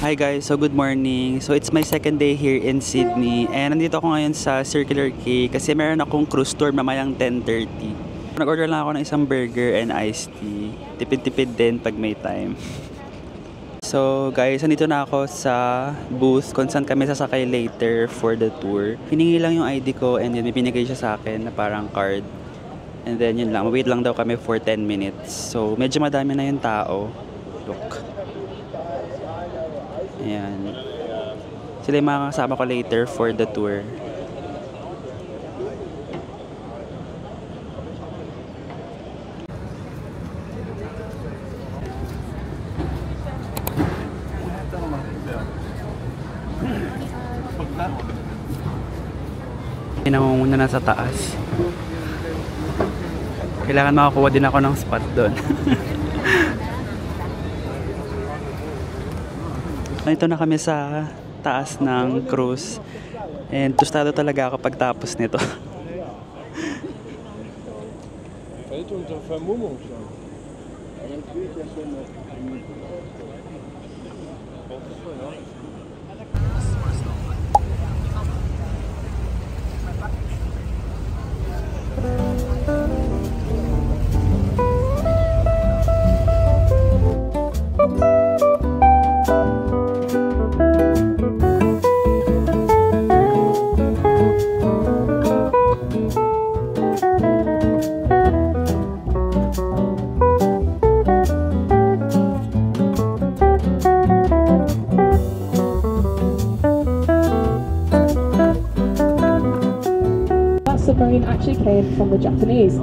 Hi guys, so good morning. So it's my second day here in Sydney and nandito ako ngayon sa Circular Quay kasi meron akong cruise tour mamayang 10:30. Nag-order lang ako ng isang burger and iced tea. Tipid-tipid din pag may time. So guys, nandito na ako sa booth kung saan kami sasakay later for the tour. Hiningi lang yung ID ko and then may pinigay siya sa akin na parang card. And then yun lang, wait lang daw kami for 10 minutes. So medyo madami na yung tao. Look. Ayan. Sila yung mga kasama ko later for the tour. Pinamumuna na sa taas. Kailangan makakuha din ako ng spot doon. Ito na kami sa taas ng cruise. And tostado talaga ako pagtapos nito. Submarine actually came from the Japanese.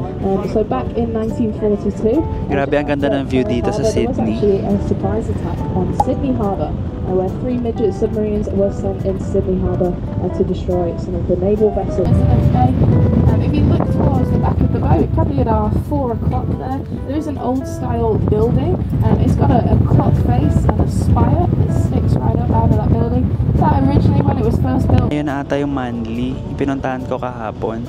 So back in 1942, Grabe, ang ganda ng view dito sa Sydney. There was actually a surprise attack on Sydney Harbour, where 3 midget submarines were sent into Sydney Harbour to destroy some of the naval vessels. If you look towards the back of the boat, probably at 4 o'clock there is an old-style building. It's got a clock face and a spire that sticks right up out of that building. That originally, when it was first built. Ayun na ata yung Manly. Yung pinuntahan ko kahapon.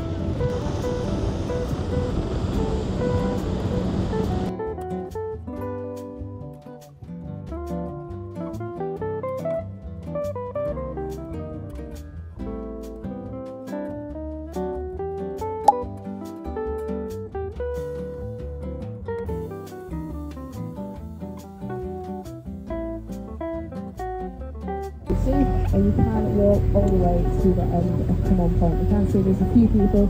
And you can walk all the way to the end of Come On Point. You can see there's a few people.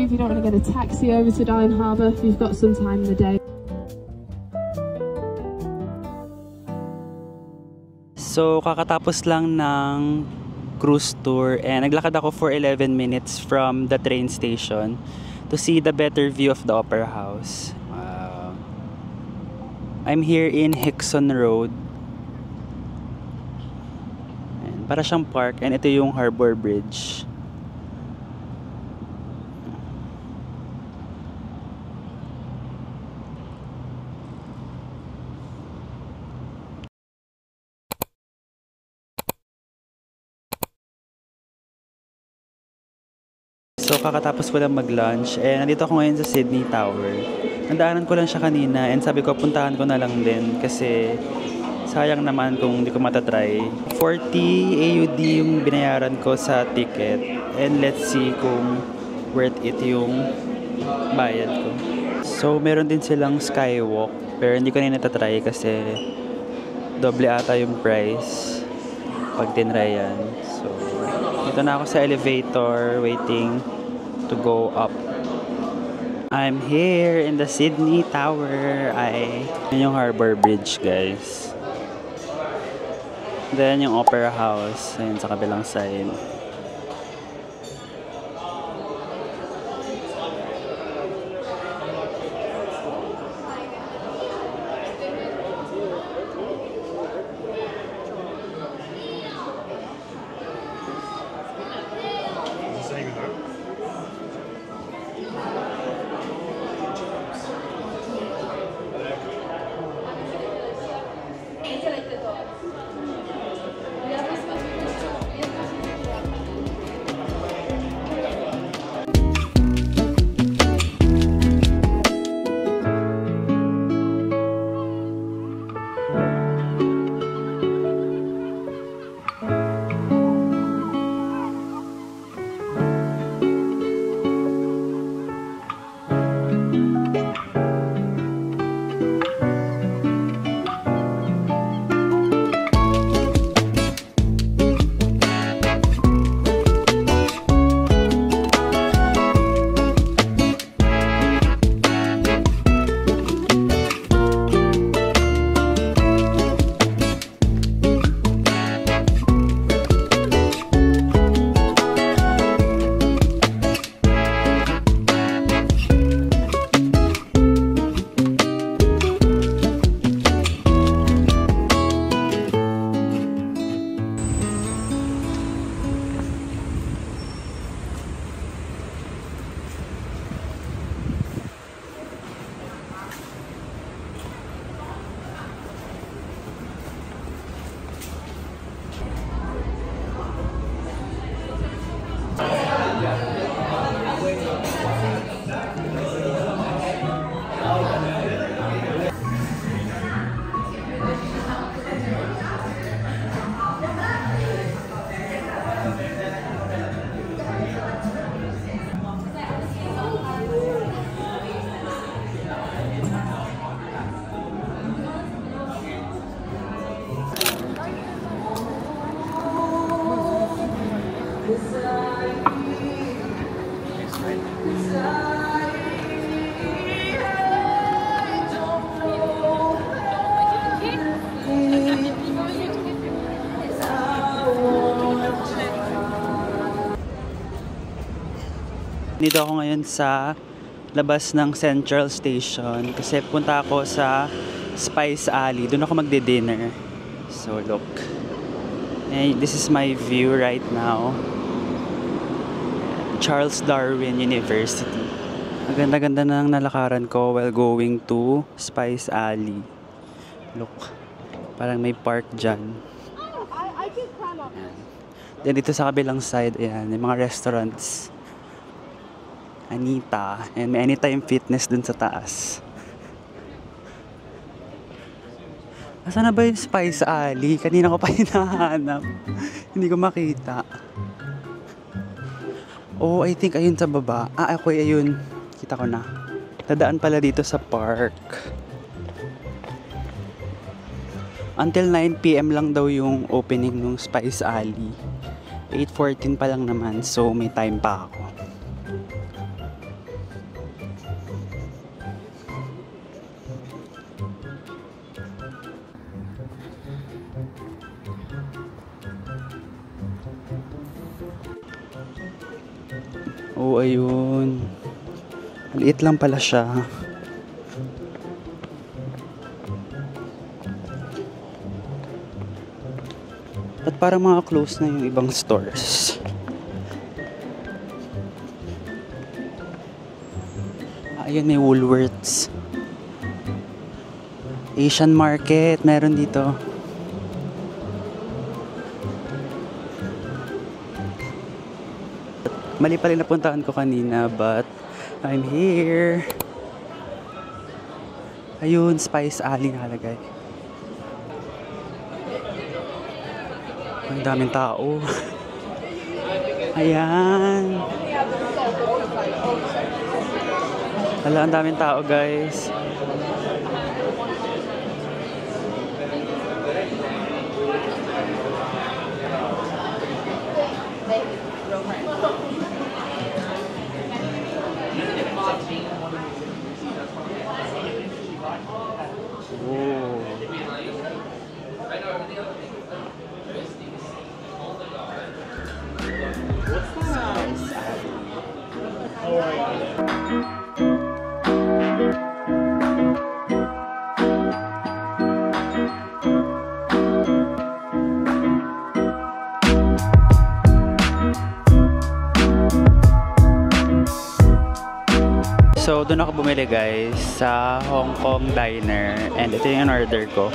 If you don't want to get a taxi over to Darling Harbour, if you've got some time in the day. So kakatapos lang ng cruise tour and naglakad ako for 11 minutes from the train station to see the better view of the Opera House. I'm here in Hickson Road. And para siyang park and ito yung Harbour Bridge. So kakatapos ko lang mag-lunch and nandito ako ngayon sa Sydney Tower. Nandaanan ko lang siya kanina and sabi ko puntahan ko na lang din kasi sayang naman kung hindi ko matatry. 40 AUD yung binayaran ko sa ticket and let's see kung worth it yung bayad ko. So meron din silang skywalk pero hindi ko na natatry kasi doble ata yung price pag tinry yan. So dito na ako sa elevator waiting to go up. I'm here in the Sydney Tower. Yun yung Harbor Bridge, guys. Then yung Opera House. Ayun sa kabilang side. Dito ako ngayon sa labas ng Central Station kasi punta ako sa Spice Alley. Doon ako magde-dinner. So look. This is my view right now. Charles Darwin University. Ang ganda-ganda na ng nalakaran ko while going to Spice Alley. Look. Parang may park dyan. Then dito sa kabilang side, ayan, yung mga restaurants. Anita. And may Anytime Fitness dun sa taas. Asan na ba yung Spice Alley? Kanina ko pa hinahanap. Hindi ko makita. Oh, I think ayun sa baba. Okay, ayun. Kita ko na. Dadaan pala dito sa park. Until 9 PM lang daw yung opening ng Spice Alley. 8:14 pa lang naman, so may time pa ako. Oh, ayun. Maliit lang pala siya. At parang mga close na yung ibang stores. Ayun, may Woolworths. Asian Market, meron dito. Mali pa rin napuntahan ko kanina, but I'm here. Ayun, Spice Alley nakalagay. Ang daming tao. Ayan. Hala, ang daming tao, guys. So, doon ako bumili guys sa Hong Kong Diner. And ito yung order ko.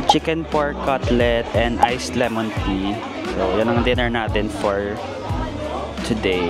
Chicken pork cutlet and iced lemon tea. So, yan ang dinner natin for today.